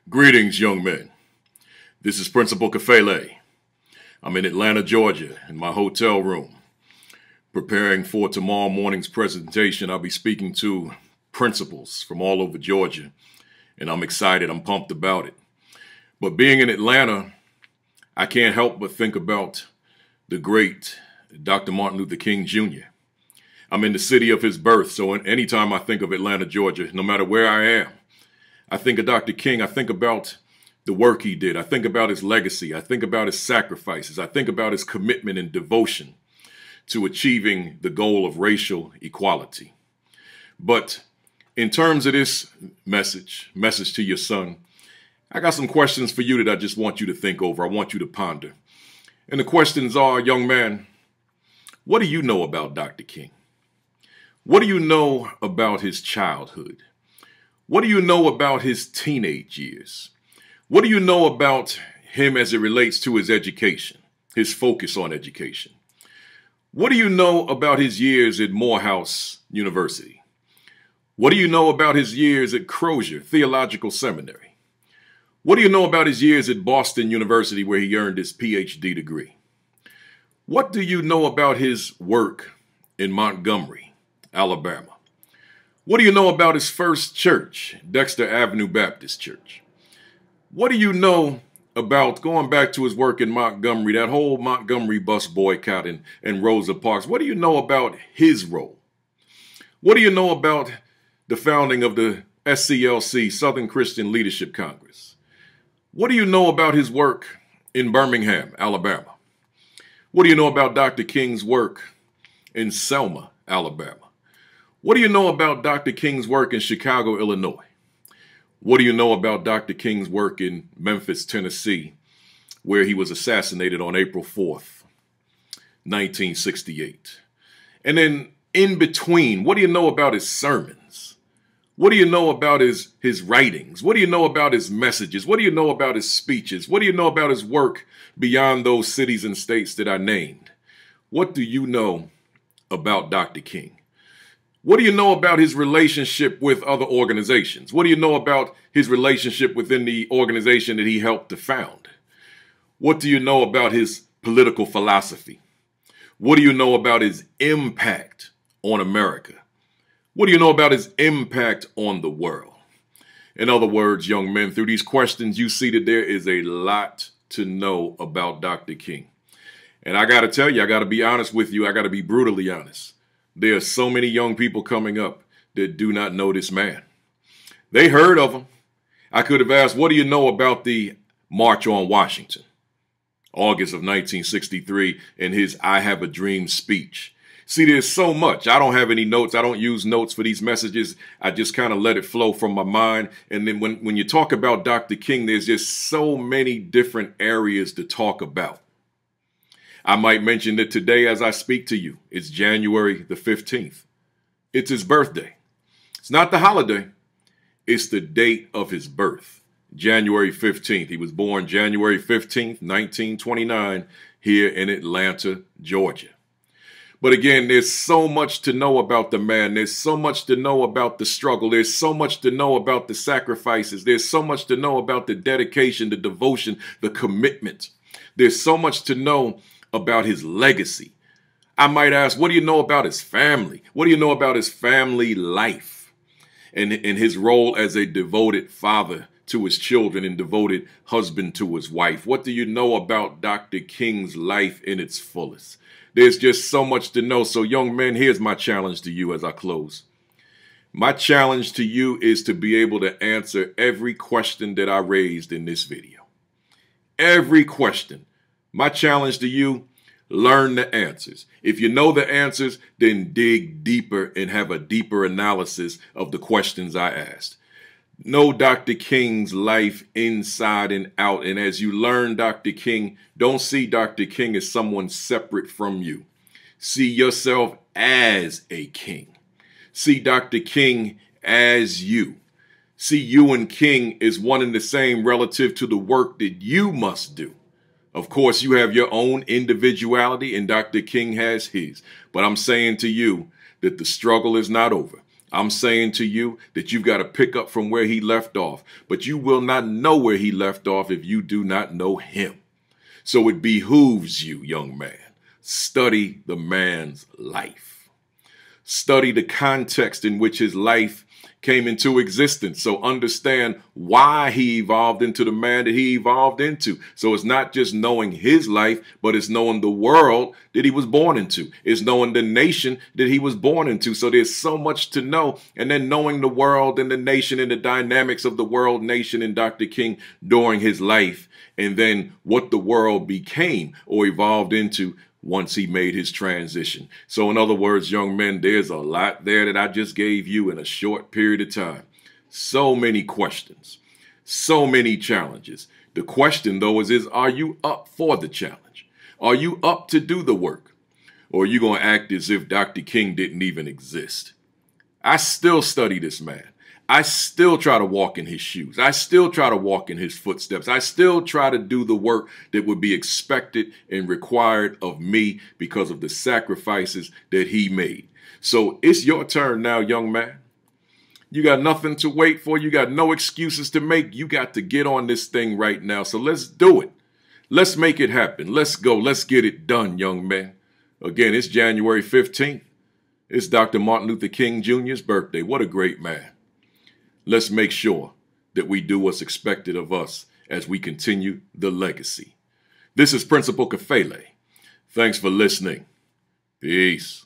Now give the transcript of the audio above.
Greetings, young men. This is Principal Kafele. I'm in Atlanta, Georgia, in my hotel room, preparing for tomorrow morning's presentation. I'll be speaking to principals from all over Georgia, and I'm excited. I'm pumped about it. But being in Atlanta, I can't help but think about the great Dr. Martin Luther King Jr. I'm in the city of his birth, so anytime I think of Atlanta, Georgia, no matter where I am, I think of Dr. King. I think about the work he did. I think about his legacy. I think about his sacrifices. I think about his commitment and devotion to achieving the goal of racial equality. But in terms of this message to your son, I got some questions for you that I just want you to think over. I want you to ponder. And the questions are, young man, what do you know about Dr. King? What do you know about his childhood? What do you know about his teenage years? What do you know about him as it relates to his education, his focus on education? What do you know about his years at Morehouse University? What do you know about his years at Crozier Theological Seminary? What do you know about his years at Boston University, where he earned his PhD degree? What do you know about his work in Montgomery, Alabama? What do you know about his first church, Dexter Avenue Baptist Church? What do you know about going back to his work in Montgomery, that whole Montgomery bus boycott and Rosa Parks? What do you know about his role? What do you know about the founding of the SCLC, Southern Christian Leadership Congress? What do you know about his work in Birmingham, Alabama? What do you know about Dr. King's work in Selma, Alabama? What do you know about Dr. King's work in Chicago, Illinois? What do you know about Dr. King's work in Memphis, Tennessee, where he was assassinated on April 4th, 1968? And then in between, what do you know about his sermons? What do you know about his writings? What do you know about his messages? What do you know about his speeches? What do you know about his work beyond those cities and states that I named? What do you know about Dr. King? What do you know about his relationship with other organizations? What do you know about his relationship within the organization that he helped to found? What do you know about his political philosophy? What do you know about his impact on America? What do you know about his impact on the world? In other words, young men, through these questions, you see that there is a lot to know about Dr. King. And I got to tell you, I got to be honest with you. I got to be brutally honest. There are so many young people coming up that do not know this man. They heard of him. I could have asked, what do you know about the March on Washington, August of 1963, and his I Have a Dream speech? See, there's so much. I don't have any notes. I don't use notes for these messages. I just kind of let it flow from my mind. And then when you talk about Dr. King, there's just so many different areas to talk about. I might mention that today, as I speak to you, it's January the 15th. It's his birthday. It's not the holiday. It's the date of his birth, January 15th. He was born January 15th, 1929, here in Atlanta, Georgia. But again, there's so much to know about the man. There's so much to know about the struggle. There's so much to know about the sacrifices. There's so much to know about the dedication, the devotion, the commitment. There's so much to know about his legacy. I might ask, what do you know about his family? What do you know about his family life and his role as a devoted father to his children and devoted husband to his wife? What do you know about Dr. King's life in its fullest? There's just so much to know. So young men, here's my challenge to you as I close. My challenge to you is to be able to answer every question that I raised in this video. Every question. My challenge to you, learn the answers. If you know the answers, then dig deeper and have a deeper analysis of the questions I asked. Know Dr. King's life inside and out. And as you learn Dr. King, don't see Dr. King as someone separate from you. See yourself as a king. See Dr. King as you. See you and King as one and the same relative to the work that you must do. Of course, you have your own individuality and Dr. King has his. But I'm saying to you that the struggle is not over. I'm saying to you that you've got to pick up from where he left off, but you will not know where he left off if you do not know him. So it behooves you, young man, study the man's life. Study the context in which his life came into existence. So understand why he evolved into the man that he evolved into. So it's not just knowing his life, but it's knowing the world that he was born into. It's knowing the nation that he was born into. So there's so much to know. And then knowing the world and the nation and the dynamics of the world, nation, and Dr. King during his life. And then what the world became or evolved into once he made his transition. So in other words, young men, there's a lot there that I just gave you in a short period of time. So many questions, so many challenges. The question, though, is are you up for the challenge? Are you up to do the work? Or are you going to act as if Dr. King didn't even exist? I still study this man. I still try to walk in his shoes. I still try to walk in his footsteps. I still try to do the work that would be expected and required of me because of the sacrifices that he made. So it's your turn now, young man. You got nothing to wait for. You got no excuses to make. You got to get on this thing right now. So let's do it. Let's make it happen. Let's go. Let's get it done, young man. Again, it's January 15th. It's Dr. Martin Luther King Jr.'s birthday. What a great man. Let's make sure that we do what's expected of us as we continue the legacy. This is Principal Kafele. Thanks for listening. Peace.